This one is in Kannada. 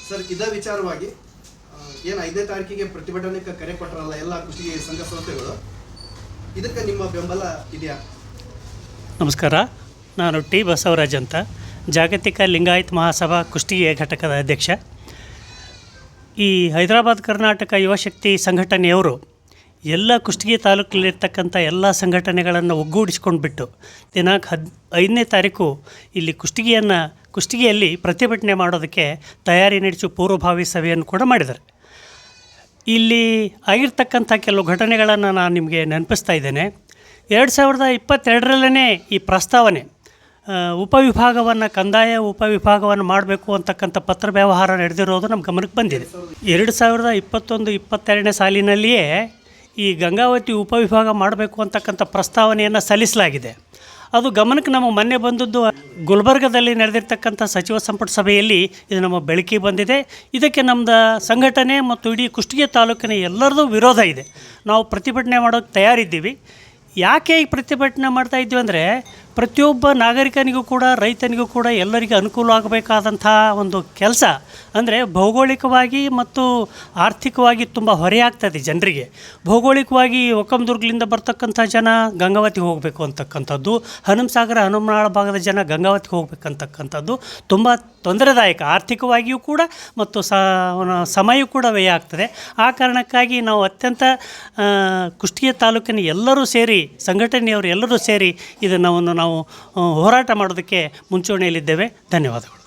ಸರ್ ಇದೇ ವಿಚಾರವಾಗಿ ಏನು 5ನೇ ತಾರೀಕಿಗೆ ಪ್ರತಿಭಟನೆಗೆ ಕರೆ ಕೊಟ್ಟರಲ್ಲ ಎಲ್ಲ ಕುಷ್ಟಗಿ ಸಂಘ ಸಂಸ್ಥೆಗಳು, ಇದಕ್ಕೆ ನಿಮ್ಮ ಬೆಂಬಲ ಇದೆಯಾ? ನಮಸ್ಕಾರ, ನಾನು ಟಿ ಬಸವರಾಜ್ ಅಂತ, ಜಾಗತಿಕ ಲಿಂಗಾಯತ್ ಮಹಾಸಭಾ ಕುಷ್ಟಗಿ ಘಟಕದ ಅಧ್ಯಕ್ಷ. ಈ ಹೈದರಾಬಾದ್ ಕರ್ನಾಟಕ ಯುವಶಕ್ತಿ ಸಂಘಟನೆಯವರು ಎಲ್ಲ ಕುಷ್ಟಗಿ ತಾಲೂಕಲ್ಲಿರ್ತಕ್ಕಂಥ ಎಲ್ಲ ಸಂಘಟನೆಗಳನ್ನು ಒಗ್ಗೂಡಿಸ್ಕೊಂಡು ಬಿಟ್ಟು ದಿನಾಂಕ 5ನೇ ತಾರೀಕು ಇಲ್ಲಿ ಕುಷ್ಟಗಿಯಲ್ಲಿ ಪ್ರತಿಭಟನೆ ಮಾಡೋದಕ್ಕೆ ತಯಾರಿ ನಡೆಸಿ ಪೂರ್ವಭಾವಿ ಸಭೆಯನ್ನು ಕೂಡ ಮಾಡಿದ್ದಾರೆ. ಇಲ್ಲಿ ಆಗಿರ್ತಕ್ಕಂಥ ಕೆಲವು ಘಟನೆಗಳನ್ನು ನಾನು ನಿಮಗೆ ನೆನಪಿಸ್ತಾ ಇದ್ದೇನೆ. 2022ರಲ್ಲೇ ಈ ಪ್ರಸ್ತಾವನೆ ಉಪವಿಭಾಗವನ್ನು ಕಂದಾಯ ಉಪವಿಭಾಗವನ್ನು ಮಾಡಬೇಕು ಅಂತಕ್ಕಂಥ ಪತ್ರ ವ್ಯವಹಾರ ನಡೆದಿರೋದು ನಮ್ಮ ಗಮನಕ್ಕೆ ಬಂದಿದೆ. 2021-22ನೇ ಸಾಲಿನಲ್ಲಿಯೇ ಈ ಗಂಗಾವತಿ ಉಪವಿಭಾಗ ಮಾಡಬೇಕು ಅಂತಕ್ಕಂಥ ಪ್ರಸ್ತಾವನೆಯನ್ನು ಸಲ್ಲಿಸಲಾಗಿದೆ. ಅದು ಗಮನಕ್ಕೆ ನಮಗೆ ಮೊನ್ನೆ ಬಂದದ್ದು ಗುಲ್ಬರ್ಗದಲ್ಲಿ ನಡೆದಿರ್ತಕ್ಕಂಥ ಸಚಿವ ಸಂಪುಟ ಸಭೆಯಲ್ಲಿ ಇದು ನಮ್ಮ ಬೆಳಕಿಗೆ ಬಂದಿದೆ. ಇದಕ್ಕೆ ನಮ್ಮದು ಸಂಘಟನೆ ಮತ್ತು ಇಡೀ ಕುಷ್ಟಗಿ ತಾಲೂಕಿನ ಎಲ್ಲರದ್ದು ವಿರೋಧ ಇದೆ. ನಾವು ಪ್ರತಿಭಟನೆ ಮಾಡೋಕ್ಕೆ ತಯಾರಿದ್ದೀವಿ. ಯಾಕೆ ಈ ಪ್ರತಿಭಟನೆ ಮಾಡ್ತಾ ಇದ್ದೀವಿ ಅಂದರೆ, ಪ್ರತಿಯೊಬ್ಬ ನಾಗರಿಕನಿಗೂ ಕೂಡ ರೈತನಿಗೂ ಕೂಡ ಎಲ್ಲರಿಗೂ ಅನುಕೂಲ ಆಗಬೇಕಾದಂಥ ಒಂದು ಕೆಲಸ. ಅಂದರೆ ಭೌಗೋಳಿಕವಾಗಿ ಮತ್ತು ಆರ್ಥಿಕವಾಗಿ ತುಂಬ ಹೊರೆಯಾಗ್ತದೆ ಜನರಿಗೆ. ಭೌಗೋಳಿಕವಾಗಿ ಒಕ್ಕಂದುರ್ಗಲಿಂದ ಬರ್ತಕ್ಕಂಥ ಜನ ಗಂಗಾವತಿಗೆ ಹೋಗಬೇಕು ಅಂತಕ್ಕಂಥದ್ದು, ಹನುಮಸಾಗರ ಹನುಮನಾಳ ಭಾಗದ ಜನ ಗಂಗಾವತಿಗೆ ಹೋಗ್ಬೇಕಂತಕ್ಕಂಥದ್ದು ತುಂಬ ತೊಂದರೆದಾಯಕ, ಆರ್ಥಿಕವಾಗಿಯೂ ಕೂಡ ಮತ್ತು ಸಮಯ ಕೂಡ ವ್ಯಯ ಆಗ್ತದೆ. ಆ ಕಾರಣಕ್ಕಾಗಿ ನಾವು ಅತ್ಯಂತ ಕುಷ್ಟಗಿ ತಾಲೂಕಿನ ಎಲ್ಲರೂ ಸೇರಿ, ಸಂಘಟನೆಯವರು ಎಲ್ಲರೂ ಸೇರಿ ಇದನ್ನು ನಾವು ಹೋರಾಟ ಮಾಡೋದಕ್ಕೆ ಮುಂಚೂಣಿಯಲ್ಲಿದ್ದೇವೆ. ಧನ್ಯವಾದಗಳು.